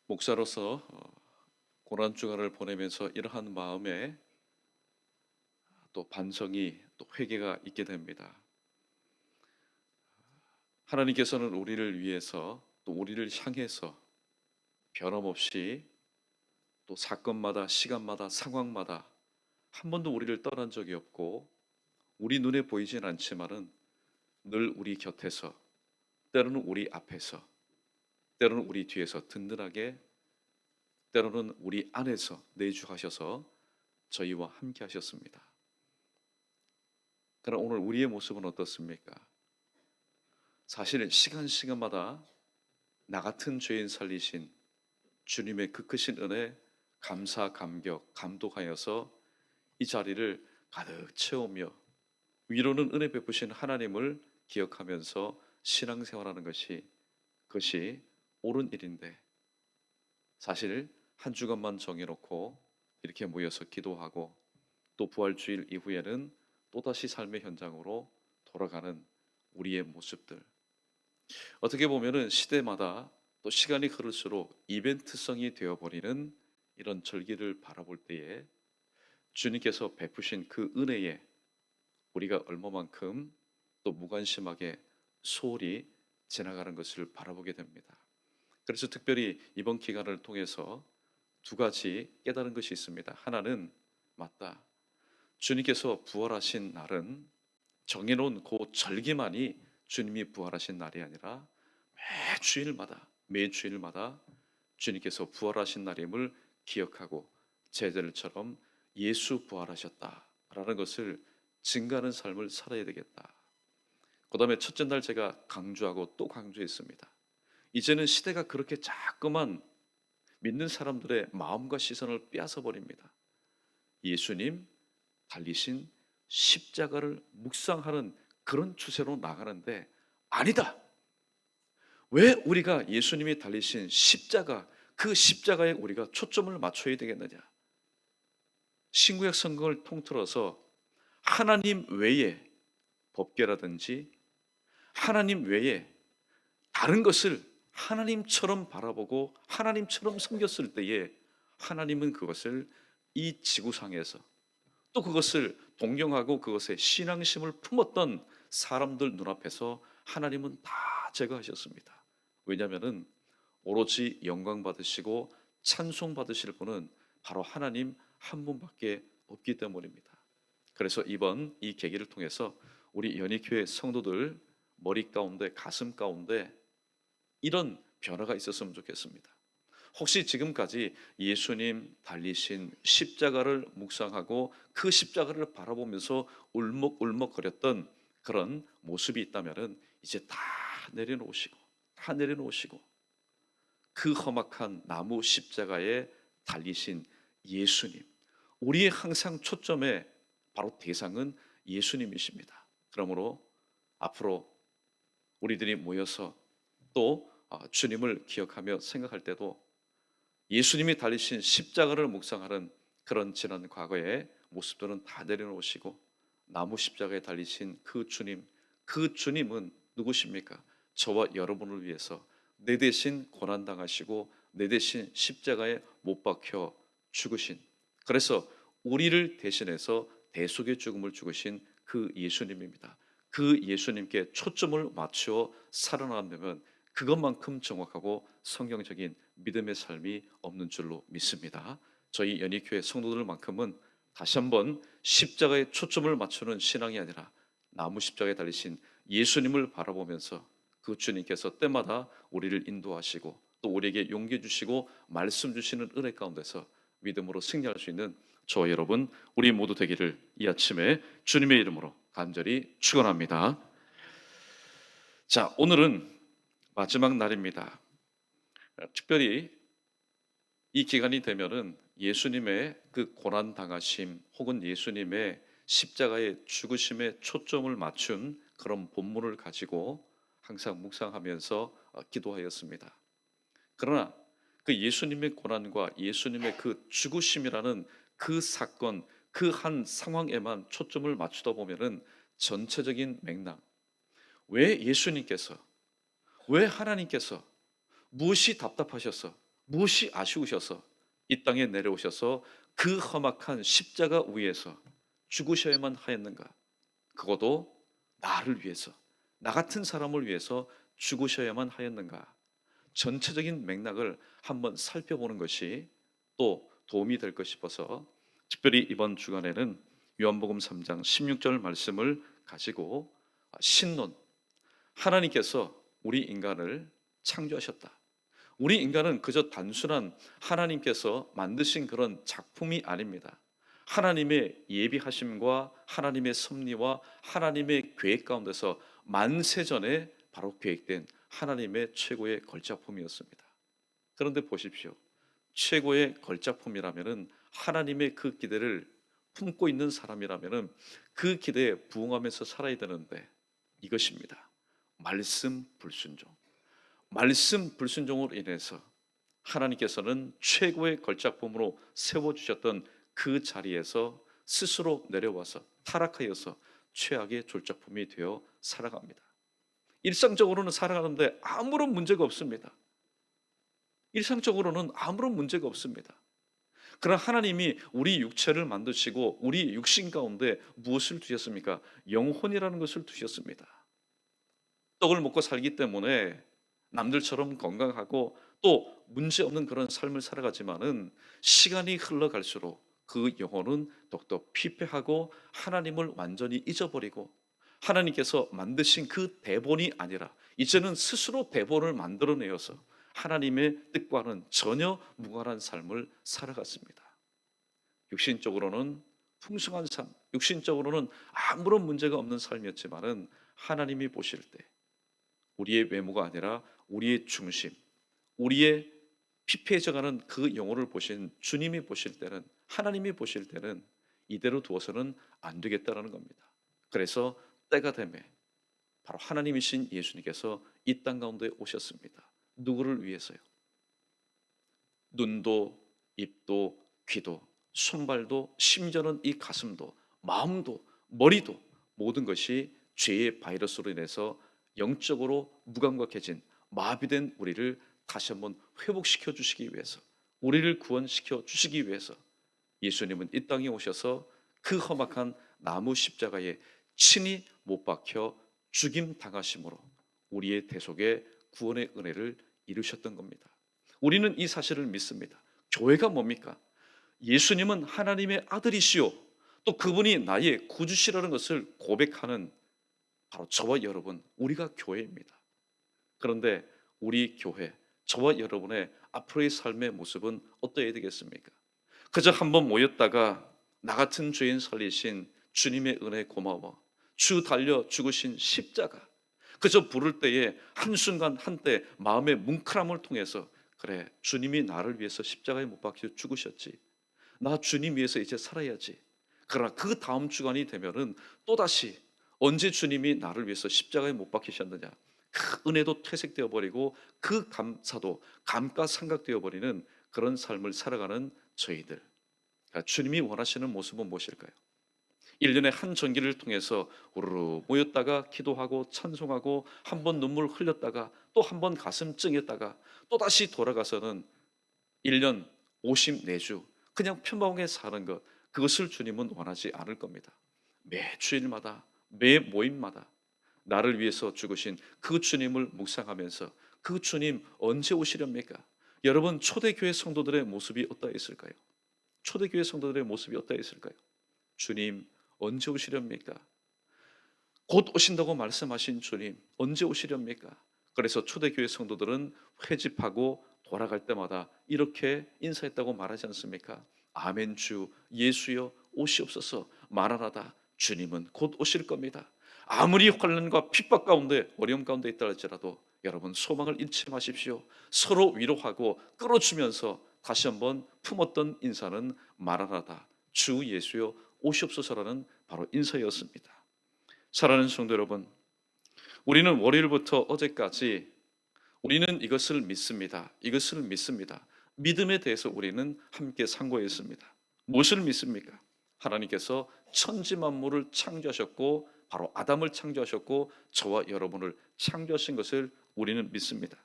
목사로서 고난 주간을 보내면서 이러한 마음에 또 반성이 또 회개가 있게 됩니다. 하나님께서는 우리를 위해서 또 우리를 향해서 변함없이 또 사건마다 시간마다 상황마다 한 번도 우리를 떠난 적이 없고 우리 눈에 보이진 않지만은 늘 우리 곁에서 때로는 우리 앞에서 때로는 우리 뒤에서 든든하게 때로는 우리 안에서 내주하셔서 저희와 함께 하셨습니다. 그러나 오늘 우리의 모습은 어떻습니까? 사실 시간마다 나 같은 죄인 살리신 주님의 그 크신 은혜 감사 감격 감독하여서 이 자리를 가득 채우며 위로는 은혜 베푸신 하나님을 기억하면서 신앙생활하는 그것이 옳은 일인데, 사실 한 주간만 정해놓고 이렇게 모여서 기도하고 또 부활주일 이후에는 또다시 삶의 현장으로 돌아가는 우리의 모습들, 어떻게 보면은 시대마다 또 시간이 흐를수록 이벤트성이 되어버리는 이런 절기를 바라볼 때에 주님께서 베푸신 그 은혜에 우리가 얼마만큼 또 무관심하게 소홀히 지나가는 것을 바라보게 됩니다. 그래서 특별히 이번 기간을 통해서 두 가지 깨달은 것이 있습니다. 하나는, 맞다, 주님께서 부활하신 날은 정해놓은 그 절기만이 주님이 부활하신 날이 아니라 매 주일마다 주님께서 부활하신 날임을 기억하고 제자들처럼 예수 부활하셨다라는 것을 증거하는 삶을 살아야 되겠다. 그 다음에 첫째 날 제가 강조하고 또 강조했습니다. 이제는 시대가 그렇게 자꾸만 믿는 사람들의 마음과 시선을 빼앗아 버립니다. 예수님 달리신 십자가를 묵상하는 그런 추세로 나가는데, 아니다, 왜 우리가 예수님이 달리신 십자가, 그 십자가에 우리가 초점을 맞춰야 되겠느냐? 신구약 성경을 통틀어서 하나님 외에 법궤라든지 하나님 외에 다른 것을 하나님처럼 바라보고 하나님처럼 섬겼을 때에 하나님은 그것을 이 지구상에서 또 그것을 동경하고 그것에 신앙심을 품었던 사람들 눈앞에서 하나님은 다 제거하셨습니다. 왜냐하면 오로지 영광 받으시고 찬송 받으실 분은 바로 하나님 한 분밖에 없기 때문입니다. 그래서 이번 이 계기를 통해서 우리 연희교회 성도들 머리 가운데 가슴 가운데 이런 변화가 있었으면 좋겠습니다. 혹시 지금까지 예수님 달리신 십자가를 묵상하고 그 십자가를 바라보면서 울먹울먹거렸던 그런 모습이 있다면 이제 다 내려놓으시고 그 험악한 나무 십자가에 달리신 예수님, 우리의 항상 초점의 바로 대상은 예수님이십니다. 그러므로 앞으로 우리들이 모여서 또 주님을 기억하며 생각할 때도 예수님이 달리신 십자가를 묵상하는 그런 지난 과거의 모습들은 다 내려놓으시고 나무 십자가에 달리신 그 주님, 그 주님은 누구십니까? 저와 여러분을 위해서 내 대신 고난당하시고 내 대신 십자가에 못 박혀 죽으신, 그래서 우리를 대신해서 대속의 죽음을 죽으신 그 예수님입니다. 그 예수님께 초점을 맞추어 살아나가면 그것만큼 정확하고 성경적인 믿음의 삶이 없는 줄로 믿습니다. 저희 연희교회 성도들만큼은 다시 한번 십자가에 초점을 맞추는 신앙이 아니라 나무 십자가에 달리신 예수님을 바라보면서 그 주님께서 때마다 우리를 인도하시고 또 우리에게 용기 주시고 말씀 주시는 은혜 가운데서 믿음으로 승리할 수 있는 저와 여러분 우리 모두 되기를 이 아침에 주님의 이름으로 간절히 축원합니다. 자, 오늘은 마지막 날입니다. 특별히 이 기간이 되면은 예수님의 그 고난 당하심 혹은 예수님의 십자가의 죽으심에 초점을 맞춘 그런 본문을 가지고 항상 묵상하면서 기도하였습니다. 그러나 그 예수님의 고난과 예수님의 그 죽으심이라는 그 사건, 그 한 상황에만 초점을 맞추다 보면은 전체적인 맥락, 왜 예수님께서, 왜 하나님께서 무엇이 답답하셔서 무엇이 아쉬우셔서 이 땅에 내려오셔서 그 험악한 십자가 위에서 죽으셔야만 하였는가? 그것도 나를 위해서, 나 같은 사람을 위해서 죽으셔야만 하였는가? 전체적인 맥락을 한번 살펴보는 것이 또 도움이 될 것 싶어서 특별히 이번 주간에는 요한복음 3장 16절 말씀을 가지고 신론, 하나님께서 우리 인간을 창조하셨다. 우리 인간은 그저 단순한 하나님께서 만드신 그런 작품이 아닙니다. 하나님의 예비하심과 하나님의 섭리와 하나님의 계획 가운데서 만세전에 바로 계획된 하나님의 최고의 걸작품이었습니다. 그런데 보십시오. 최고의 걸작품이라면은 하나님의 그 기대를 품고 있는 사람이라면은 그 기대에 부응하면서 살아야 되는데 이것입니다. 말씀 불순종. 말씀 불순종으로 인해서 하나님께서는 최고의 걸작품으로 세워주셨던 그 자리에서 스스로 내려와서 타락하여서 최악의 졸작품이 되어 살아갑니다. 일상적으로는 살아가는데 아무런 문제가 없습니다. 일상적으로는 아무런 문제가 없습니다. 그러나 하나님이 우리 육체를 만드시고 우리 육신 가운데 무엇을 두셨습니까? 영혼이라는 것을 두셨습니다. 떡을 먹고 살기 때문에 남들처럼 건강하고 또 문제없는 그런 삶을 살아가지만은 시간이 흘러갈수록 그 영혼은 더욱더 피폐하고 하나님을 완전히 잊어버리고 하나님께서 만드신 그 대본이 아니라 이제는 스스로 대본을 만들어내어서 하나님의 뜻과는 전혀 무관한 삶을 살아갔습니다. 육신적으로는 풍성한 삶, 육신적으로는 아무런 문제가 없는 삶이었지만은 하나님이 보실 때 우리의 외모가 아니라 우리의 중심, 우리의 피폐해져가는 그 영혼을 보신 주님이 보실 때는, 하나님이 보실 때는 이대로 두어서는 안 되겠다라는 겁니다. 그래서 때가 되매 바로 하나님이신 예수님께서 이 땅 가운데 오셨습니다. 누구를 위해서요? 눈도 입도 귀도 손발도 심지어는 이 가슴도 마음도 머리도 모든 것이 죄의 바이러스로 인해서 영적으로 무감각해진 마비된 우리를 다시 한번 회복시켜 주시기 위해서, 우리를 구원시켜 주시기 위해서 예수님은 이 땅에 오셔서 그 험악한 나무 십자가에 친히 못 박혀 죽임 당하심으로 우리의 대속의 구원의 은혜를 이루셨던 겁니다. 우리는 이 사실을 믿습니다. 교회가 뭡니까? 예수님은 하나님의 아들이시요 또 그분이 나의 구주시라는 것을 고백하는 바로 저와 여러분, 우리가 교회입니다. 그런데 우리 교회, 저와 여러분의 앞으로의 삶의 모습은 어떠해야 되겠습니까? 그저 한번 모였다가 나 같은 죄인 살리신 주님의 은혜 고마워, 주 달려 죽으신 십자가, 그저 부를 때에 한순간 한때 마음의 뭉클함을 통해서 그래, 주님이 나를 위해서 십자가에 못 박혀 죽으셨지, 나 주님 위해서 이제 살아야지. 그러나 그 다음 주간이 되면은 또다시 언제 주님이 나를 위해서 십자가에 못 박히셨느냐, 그 은혜도 퇴색되어 버리고 그 감사도 감가상각되어 버리는 그런 삶을 살아가는 저희들, 그러니까 주님이 원하시는 모습은 무엇일까요? 1년에 한 전기를 통해서 우르르 모였다가 기도하고 찬송하고 한 번 눈물 흘렸다가 또 한 번 가슴 찡했다가 또 다시 돌아가서는 1년 54주 그냥 평범하게 사는 것, 그것을 주님은 원하지 않을 겁니다. 매 주일마다 매 모임마다 나를 위해서 죽으신 그 주님을 묵상하면서 그 주님 언제 오시렵니까? 여러분, 초대교회 성도들의 모습이 어떠했을까요? 초대교회 성도들의 모습이 어떠했을까요? 주님 언제 오시렵니까? 곧 오신다고 말씀하신 주님 언제 오시렵니까? 그래서 초대교회 성도들은 회집하고 돌아갈 때마다 이렇게 인사했다고 말하지 않습니까? 아멘 주 예수여 오시옵소서, 마라나다, 주님은 곧 오실 겁니다. 아무리 환난과 핍박 가운데 어려움 가운데 있다 할지라도 여러분 소망을 잃지 마십시오. 서로 위로하고 끌어주면서 다시 한번 품었던 인사는 마라나다, 주 예수여 오시옵소서라는 바로 인사였습니다. 사랑하는 성도 여러분, 우리는 월요일부터 어제까지 우리는 이것을 믿습니다. 이것을 믿습니다. 믿음에 대해서 우리는 함께 상고했습니다. 무엇을 믿습니까? 하나님께서 천지 만물을 창조하셨고 바로 아담을 창조하셨고 저와 여러분을 창조하신 것을 우리는 믿습니다.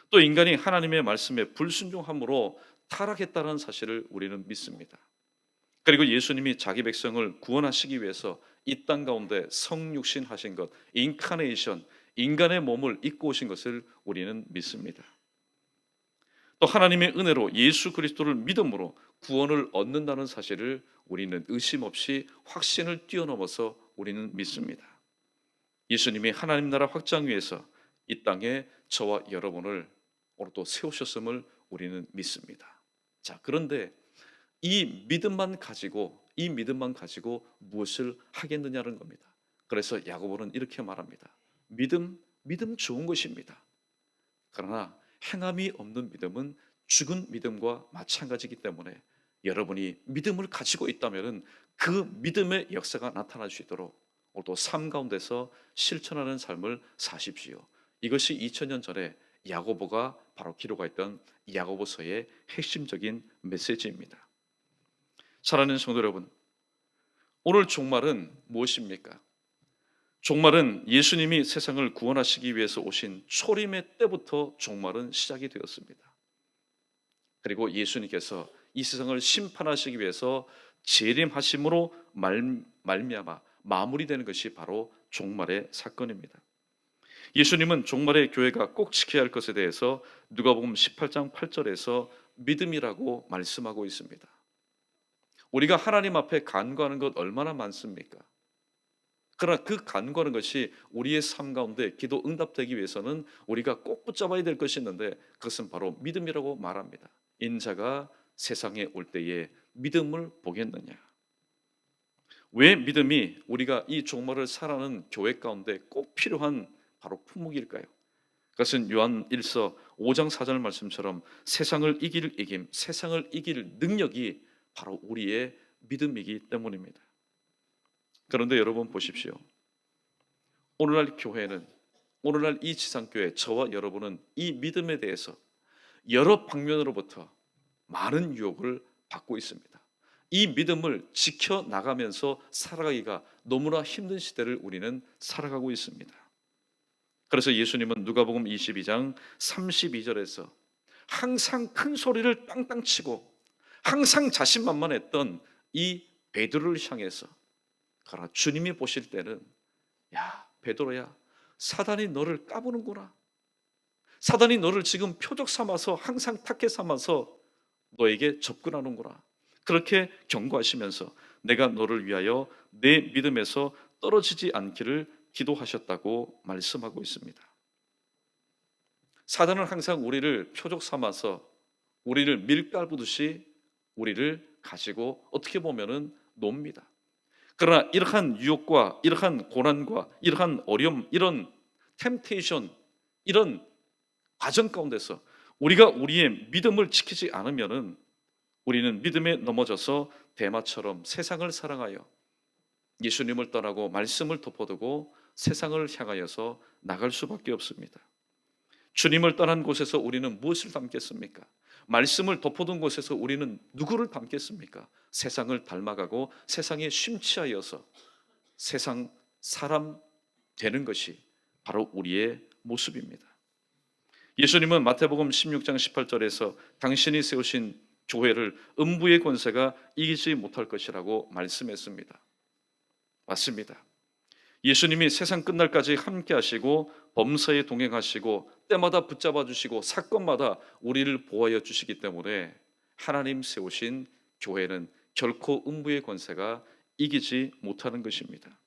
또 인간이 하나님의 말씀에 불순종함으로 타락했다는 사실을 우리는 믿습니다. 그리고 예수님이 자기 백성을 구원하시기 위해서 이 땅 가운데 성육신 하신 것, 인카네이션, 인간의 몸을 입고 오신 것을 우리는 믿습니다. 또 하나님의 은혜로 예수 그리스도를 믿음으로 구원을 얻는다는 사실을 우리는 의심 없이 확신을 뛰어넘어서 우리는 믿습니다. 예수님이 하나님 나라 확장 위해서 이 땅에 저와 여러분을 오늘도 세우셨음을 우리는 믿습니다. 자, 그런데 이 믿음만 가지고 무엇을 하겠느냐는 겁니다. 그래서 야고보는 이렇게 말합니다. 믿음 좋은 것입니다. 그러나 행함이 없는 믿음은 죽은 믿음과 마찬가지이기 때문에 여러분이 믿음을 가지고 있다면 그 믿음의 역사가 나타날 수 있도록 오늘도 삶 가운데서 실천하는 삶을 사십시오. 이것이 2000년 전에 야고보가 바로 기록했던 야고보서의 핵심적인 메시지입니다. 사랑하는 성도 여러분, 오늘 종말은 무엇입니까? 종말은 예수님이 세상을 구원하시기 위해서 오신 초림의 때부터 종말은 시작이 되었습니다. 그리고 예수님께서 이 세상을 심판하시기 위해서 재림하심으로 말미암아 마무리되는 것이 바로 종말의 사건입니다. 예수님은 종말의 교회가 꼭 지켜야 할 것에 대해서 누가복음 18장 8절에서 믿음이라고 말씀하고 있습니다. 우리가 하나님 앞에 간구하는 것 얼마나 많습니까? 그러나 그 간구하는 것이 우리의 삶 가운데 기도 응답되기 위해서는 우리가 꼭 붙잡아야 될 것이 있는데 그것은 바로 믿음이라고 말합니다. 인자가 세상에 올 때에 믿음을 보겠느냐? 왜 믿음이 우리가 이 종말을 살아가는 교회 가운데 꼭 필요한 바로 품목일까요? 그것은 요한 1서 5장 4절 말씀처럼 세상을 이길 능력이 바로 우리의 믿음이기 때문입니다. 그런데 여러분 보십시오. 오늘날 교회는, 오늘날 이 지상교회 저와 여러분은 이 믿음에 대해서 여러 방면으로부터 많은 유혹을 받고 있습니다. 이 믿음을 지켜나가면서 살아가기가 너무나 힘든 시대를 우리는 살아가고 있습니다. 그래서 예수님은 누가복음 22장 32절에서 항상 큰 소리를 땅땅 치고 항상 자신만만했던 이 베드로를 향해서, 그러나 주님이 보실 때는 야 베드로야, 사단이 너를 까부는구나. 사단이 너를 지금 표적 삼아서 항상 타겟 삼아서 너에게 접근하는구나. 그렇게 경고하시면서 내가 너를 위하여 내 믿음에서 떨어지지 않기를 기도하셨다고 말씀하고 있습니다. 사단은 항상 우리를 표적 삼아서 우리를 밀가부듯이 우리를 가지고 어떻게 보면은 놉니다. 그러나 이러한 유혹과 이러한 고난과 이러한 어려움, 이런 템테이션, 이런 과정 가운데서 우리가 우리의 믿음을 지키지 않으면은 우리는 믿음에 넘어져서 대마처럼 세상을 사랑하여 예수님을 떠나고 말씀을 덮어두고 세상을 향하여서 나갈 수밖에 없습니다. 주님을 떠난 곳에서 우리는 무엇을 담겠습니까? 말씀을 덮어둔 곳에서 우리는 누구를 담겠습니까? 세상을 닮아가고 세상에 심취하여서 세상 사람 되는 것이 바로 우리의 모습입니다. 예수님은 마태복음 16장 18절에서 당신이 세우신 교회를 음부의 권세가 이기지 못할 것이라고 말씀했습니다. 맞습니다. 예수님이 세상 끝날까지 함께 하시고 범사에 동행하시고 때마다 붙잡아 주시고 사건마다 우리를 보호하여 주시기 때문에 하나님 세우신 교회는 결코 음부의 권세가 이기지 못하는 것입니다.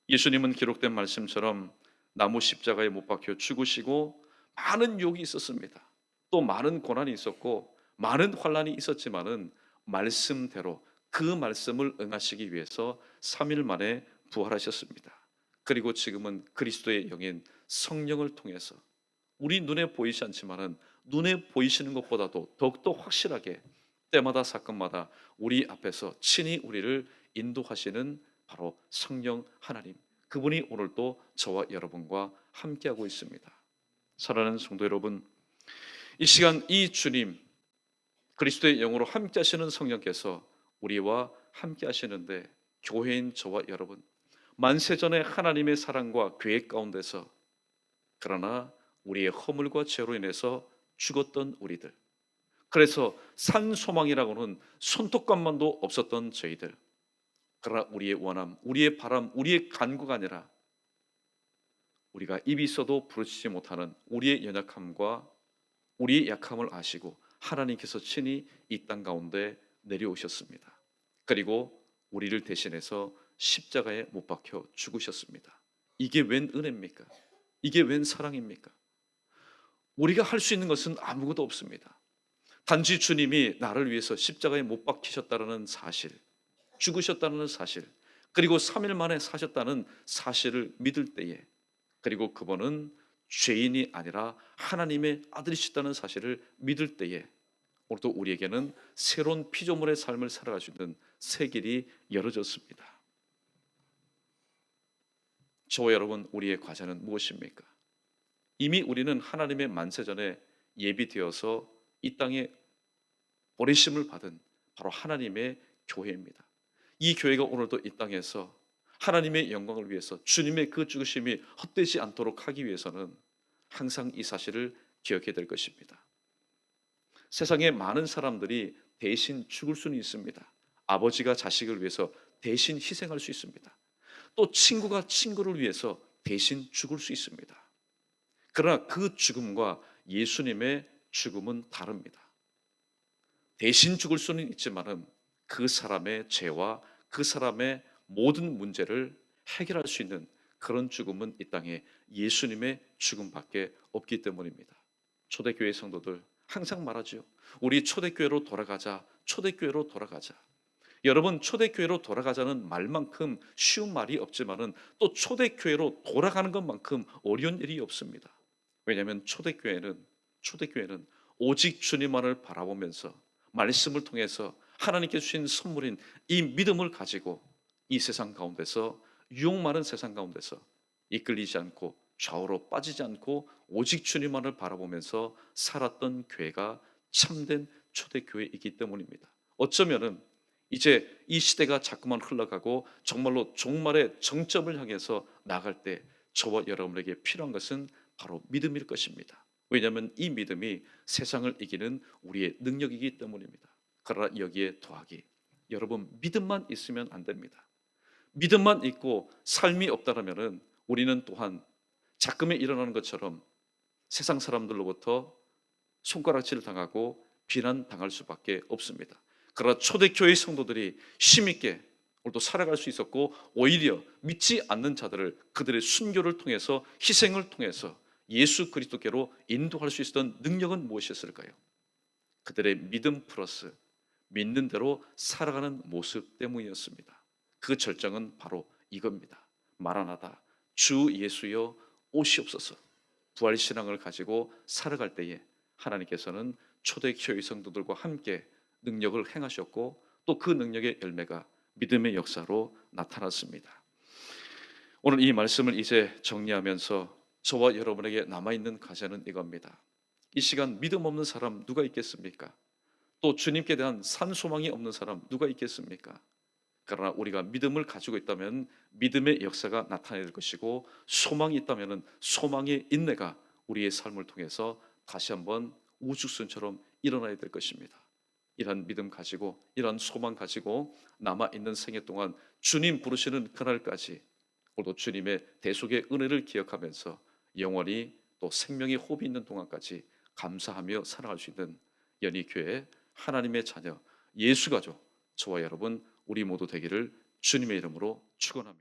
예수님은 기록된 말씀처럼 나무 십자가에 못 박혀 죽으시고 많은 유혹이 있었습니다. 또 많은 고난이 있었고 많은 환난이 있었지만은 말씀대로 그 말씀을 응하시기 위해서 3일 만에 부활하셨습니다. 그리고 지금은 그리스도의 영인 성령을 통해서 우리 눈에 보이지 않지만은 눈에 보이시는 것보다도 더욱더 확실하게 때마다 사건마다 우리 앞에서 친히 우리를 인도하시는 바로 성령 하나님, 그분이 오늘도 저와 여러분과 함께하고 있습니다. 사랑하는 성도 여러분, 이 시간 이 주님 그리스도의 영으로 함께 하시는 성령께서 우리와 함께 하시는데 교회인 저와 여러분, 만세전에 하나님의 사랑과 계획 가운데서 그러나 우리의 허물과 죄로 인해서 죽었던 우리들, 그래서 산 소망이라고는 손톱감만도 없었던 저희들, 그러나 우리의 원함, 우리의 바람, 우리의 간구가 아니라 우리가 입이 있어도 부르짖지 못하는 우리의 연약함과 우리의 약함을 아시고 하나님께서 친히 이 땅 가운데 내려오셨습니다. 그리고 우리를 대신해서 십자가에 못 박혀 죽으셨습니다. 이게 웬 은혜입니까? 이게 웬 사랑입니까? 우리가 할 수 있는 것은 아무것도 없습니다. 단지 주님이 나를 위해서 십자가에 못 박히셨다는 사실, 죽으셨다는 사실, 그리고 3일 만에 사셨다는 사실을 믿을 때에, 그리고 그분은 죄인이 아니라 하나님의 아들이시다는 사실을 믿을 때에 오늘도 우리에게는 새로운 피조물의 삶을 살아갈 수 있는 새 길이 열어졌습니다. 저와 여러분, 우리의 과제는 무엇입니까? 이미 우리는 하나님의 만세전에 예비되어서 이 땅에 버리심을 받은 바로 하나님의 교회입니다. 이 교회가 오늘도 이 땅에서 하나님의 영광을 위해서 주님의 그 죽으심이 헛되지 않도록 하기 위해서는 항상 이 사실을 기억해야 될 것입니다. 세상에 많은 사람들이 대신 죽을 수는 있습니다. 아버지가 자식을 위해서 대신 희생할 수 있습니다. 또 친구가 친구를 위해서 대신 죽을 수 있습니다. 그러나 그 죽음과 예수님의 죽음은 다릅니다. 대신 죽을 수는 있지만은 그 사람의 죄와 그 사람의 모든 문제를 해결할 수 있는 그런 죽음은 이 땅에 예수님의 죽음밖에 없기 때문입니다. 초대교회 성도들 항상 말하죠. 우리 초대교회로 돌아가자. 초대교회로 돌아가자. 여러분, 초대교회로 돌아가자는 말만큼 쉬운 말이 없지만은 또 초대교회로 돌아가는 것만큼 어려운 일이 없습니다. 왜냐하면 초대교회는 오직 주님만을 바라보면서 말씀을 통해서 하나님께 주신 선물인 이 믿음을 가지고 이 세상 가운데서, 유혹 많은 세상 가운데서 이끌리지 않고 좌우로 빠지지 않고 오직 주님만을 바라보면서 살았던 교회가 참된 초대교회이기 때문입니다. 어쩌면은 이제 이 시대가 자꾸만 흘러가고 정말로 종말의 정점을 향해서 나갈 때 저와 여러분에게 필요한 것은 바로 믿음일 것입니다. 왜냐하면 이 믿음이 세상을 이기는 우리의 능력이기 때문입니다. 그러나 여기에 더하기, 여러분, 믿음만 있으면 안 됩니다. 믿음만 있고 삶이 없다라면은 우리는 또한 자금에 일어나는 것처럼 세상 사람들로부터 손가락질을 당하고 비난당할 수밖에 없습니다. 그러나 초대교회 성도들이 힘있게 오늘도 살아갈 수 있었고, 오히려 믿지 않는 자들을 그들의 순교를 통해서, 희생을 통해서 예수 그리스도께로 인도할 수 있었던 능력은 무엇이었을까요? 그들의 믿음 플러스 믿는 대로 살아가는 모습 때문이었습니다. 그 절정은 바로 이겁니다. 마라나다, 주 예수여 오시옵소서. 부활신앙을 가지고 살아갈 때에 하나님께서는 초대교회 성도들과 함께 능력을 행하셨고, 또 그 능력의 열매가 믿음의 역사로 나타났습니다. 오늘 이 말씀을 이제 정리하면서 저와 여러분에게 남아있는 과제는 이겁니다. 이 시간 믿음 없는 사람 누가 있겠습니까? 또 주님께 대한 산소망이 없는 사람 누가 있겠습니까? 그러나 우리가 믿음을 가지고 있다면 믿음의 역사가 나타낼 것이고, 소망이 있다면 소망의 인내가 우리의 삶을 통해서 다시 한번 우주선처럼 일어나야 될 것입니다. 이런 믿음 가지고, 이런 소망 가지고 남아있는 생애 동안 주님 부르시는 그날까지 오늘도 주님의 대속의 은혜를 기억하면서 영원히 또 생명의 호흡이 있는 동안까지 감사하며 살아갈 수 있는 연희교회 하나님의 자녀 예수 가족, 저와 여러분 우리 모두 되기를 주님의 이름으로 축원합니다.